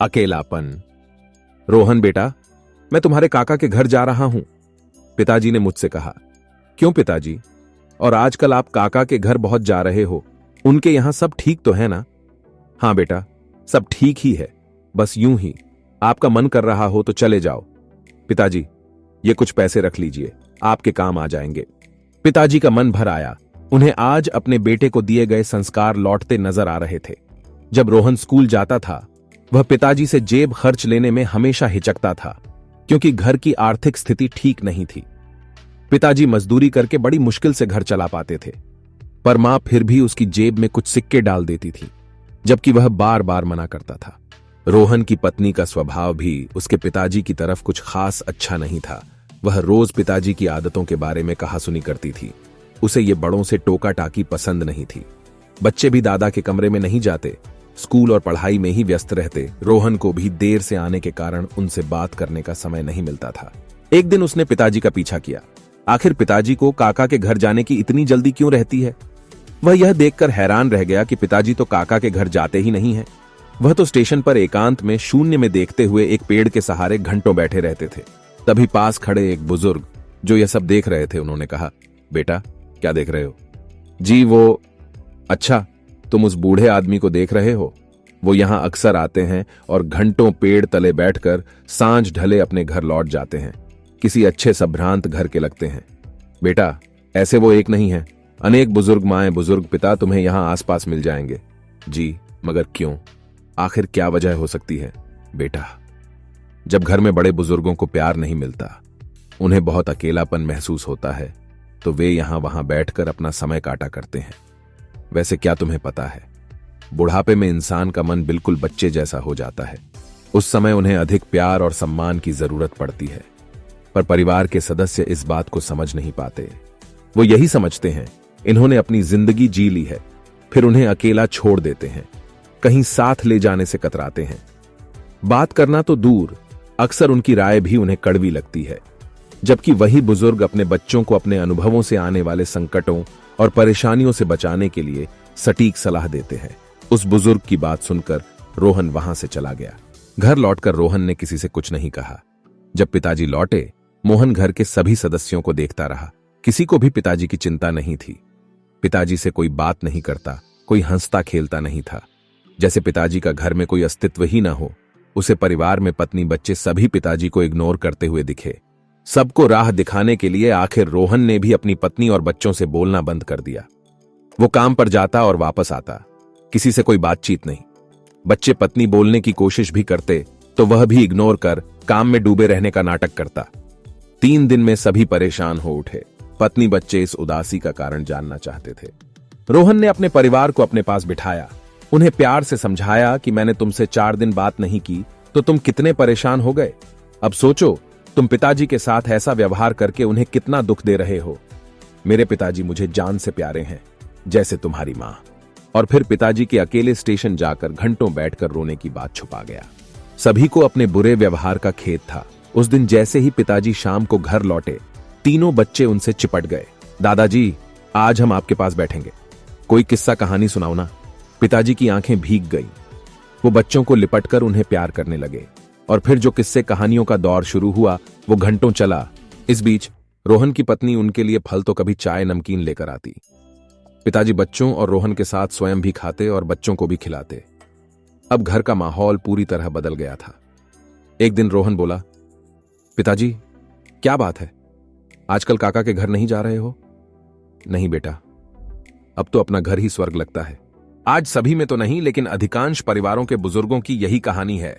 अकेलापन। रोहन बेटा, मैं तुम्हारे काका के घर जा रहा हूं, पिताजी ने मुझसे कहा। क्यों पिताजी? और आजकल आप काका के घर बहुत जा रहे हो, उनके यहां सब ठीक तो है ना? हां बेटा, सब ठीक ही है, बस यूं ही आपका मन कर रहा हो तो चले जाओ। पिताजी, ये कुछ पैसे रख लीजिए, आपके काम आ जाएंगे। पिताजी का मन भर आया। उन्हें आज अपने बेटे को दिए गए संस्कार लौटते नजर आ रहे थे। जब रोहन स्कूल जाता था, वह पिताजी से जेब खर्च लेने में हमेशा हिचकता था, क्योंकि घर की आर्थिक स्थिति ठीक नहीं थी। पिताजी मजदूरी करके बड़ी मुश्किल से घर चला पाते थे, पर मां फिर भी उसकी जेब में कुछ सिक्के डाल देती थी, जबकि वह बार बार मना करता था। रोहन की पत्नी का स्वभाव भी उसके पिताजी की तरफ कुछ खास अच्छा नहीं था। वह रोज पिताजी की आदतों के बारे में कहासुनी करती थी। उसे ये बड़ों से टोका टाकी पसंद नहीं थी। बच्चे भी दादा के कमरे में नहीं जाते, स्कूल और पढ़ाई में ही व्यस्त रहते। रोहन को भी देर से आने के कारण उनसे बात करने का समय नहीं मिलता था। एक दिन उसने पिताजी का पीछा किया। आखिर पिताजी को काका के घर जाने की इतनी जल्दी क्यों रहती है? वह यह देखकर हैरान रह गया कि पिताजी तो काका के घर जाते ही नहीं हैं। वह तो स्टेशन पर एकांत में शून्य में देखते हुए एक पेड़ के सहारे घंटों बैठे रहते थे। तभी पास खड़े एक बुजुर्ग जो यह सब देख रहे थे, उन्होंने कहा, बेटा क्या देख रहे हो? जी वो, अच्छा तुम उस बूढ़े आदमी को देख रहे हो? वो यहां अक्सर आते हैं और घंटों पेड़ तले बैठकर सांझ ढले अपने घर लौट जाते हैं। किसी अच्छे संभ्रांत घर के लगते हैं। बेटा ऐसे वो एक नहीं है, अनेक बुजुर्ग माएं, बुजुर्ग पिता तुम्हें यहां आसपास मिल जाएंगे। जी मगर क्यों? आखिर क्या वजह हो सकती है? बेटा, जब घर में बड़े बुजुर्गों को प्यार नहीं मिलता, उन्हें बहुत अकेलापन महसूस होता है, तो वे यहां वहां बैठकर अपना समय काटा करते हैं। वैसे क्या तुम्हें पता है, बुढ़ापे में इंसान का मन बिल्कुल बच्चे जैसा हो जाता है। उस समय उन्हें अधिक प्यार और सम्मान की जरूरत पड़ती है, पर परिवार के सदस्य इस बात को समझ नहीं पाते। वो यही समझते हैं इन्होंने अपनी जिंदगी जी ली है, फिर उन्हें अकेला छोड़ देते हैं, कहीं साथ ले जाने से कतराते हैं। बात करना तो दूर, अक्सर उनकी राय भी उन्हें कड़वी लगती है, जबकि वही बुजुर्ग अपने बच्चों को अपने अनुभवों से आने वाले संकटों और परेशानियों से बचाने के लिए सटीक सलाह देते हैं। उस बुजुर्ग की बात सुनकर रोहन वहां से चला गया। घर लौटकर रोहन ने किसी से कुछ नहीं कहा। जब पिताजी लौटे, मोहन घर के सभी सदस्यों को देखता रहा। किसी को भी पिताजी की चिंता नहीं थी। पिताजी से कोई बात नहीं करता, कोई हंसता खेलता नहीं था, जैसे पिताजी का घर में कोई अस्तित्व ही ना हो। उसे परिवार में पत्नी, बच्चे सभी पिताजी को इग्नोर करते हुए दिखे। सबको राह दिखाने के लिए आखिर रोहन ने भी अपनी पत्नी और बच्चों से बोलना बंद कर दिया। वो काम पर जाता और वापस आता, किसी से कोई बातचीत नहीं। बच्चे पत्नी बोलने की कोशिश भी करते तो वह भी इग्नोर कर काम में डूबे रहने का नाटक करता। 3 दिन में सभी परेशान हो उठे। पत्नी बच्चे इस उदासी का कारण जानना चाहते थे। रोहन ने अपने परिवार को अपने पास बिठाया, उन्हें प्यार से समझाया कि मैंने तुमसे 4 दिन बात नहीं की तो तुम कितने परेशान हो गए। अब सोचो, तुम पिताजी के साथ ऐसा व्यवहार करके उन्हें कितना दुख दे रहे हो। मेरे पिताजी मुझे जान से प्यारे हैं, जैसे तुम्हारी मां। और फिर पिताजी के अकेले स्टेशन जाकर घंटों बैठकर रोने की बात छुपा गया। सभी को अपने बुरे व्यवहार का खेद था। उस दिन जैसे ही पिताजी शाम को घर लौटे, तीनों बच्चे उनसे चिपट गए। दादाजी, आज हम आपके पास बैठेंगे, कोई किस्सा कहानी सुनाओ ना। पिताजी की आंखें भीग गईं। वो बच्चों को लिपटकर उन्हें प्यार करने लगे, और फिर जो किस्से कहानियों का दौर शुरू हुआ वो घंटों चला। इस बीच रोहन की पत्नी उनके लिए फल तो कभी चाय नमकीन लेकर आती। पिताजी बच्चों और रोहन के साथ स्वयं भी खाते और बच्चों को भी खिलाते। अब घर का माहौल पूरी तरह बदल गया था। एक दिन रोहन बोला, पिताजी क्या बात है, आजकल काका के घर नहीं जा रहे हो? नहीं बेटा, अब तो अपना घर ही स्वर्ग लगता है। आज सभी में तो नहीं, लेकिन अधिकांश परिवारों के बुजुर्गों की यही कहानी है।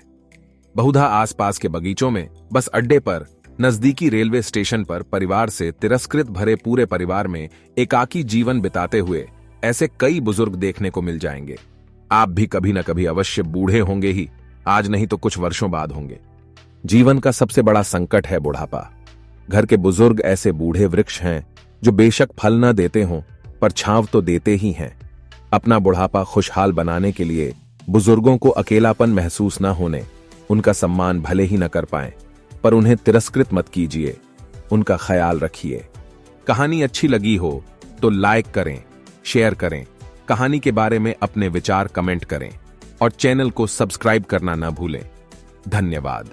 बहुधा आसपास के बगीचों में, बस अड्डे पर, नजदीकी रेलवे स्टेशन पर परिवार से तिरस्कृत भरे पूरे परिवार में एकाकी जीवन बिताते हुए ऐसे कई बुजुर्ग देखने को मिल जाएंगे। आप भी कभी न कभी अवश्य बूढ़े होंगे ही, आज नहीं तो कुछ वर्षों बाद होंगे। जीवन का सबसे बड़ा संकट है बुढ़ापा। घर के बुजुर्ग ऐसे बूढ़े वृक्ष हैं जो बेशक फल न देते हों, पर छांव तो देते ही हैं। अपना बुढ़ापा खुशहाल बनाने के लिए बुजुर्गों को अकेलापन महसूस न होने, उनका सम्मान भले ही न कर पाएं, पर उन्हें तिरस्कृत मत कीजिए। उनका ख्याल रखिए। कहानी अच्छी लगी हो तो लाइक करें, शेयर करें, कहानी के बारे में अपने विचार कमेंट करें और चैनल को सब्सक्राइब करना ना भूलें। धन्यवाद।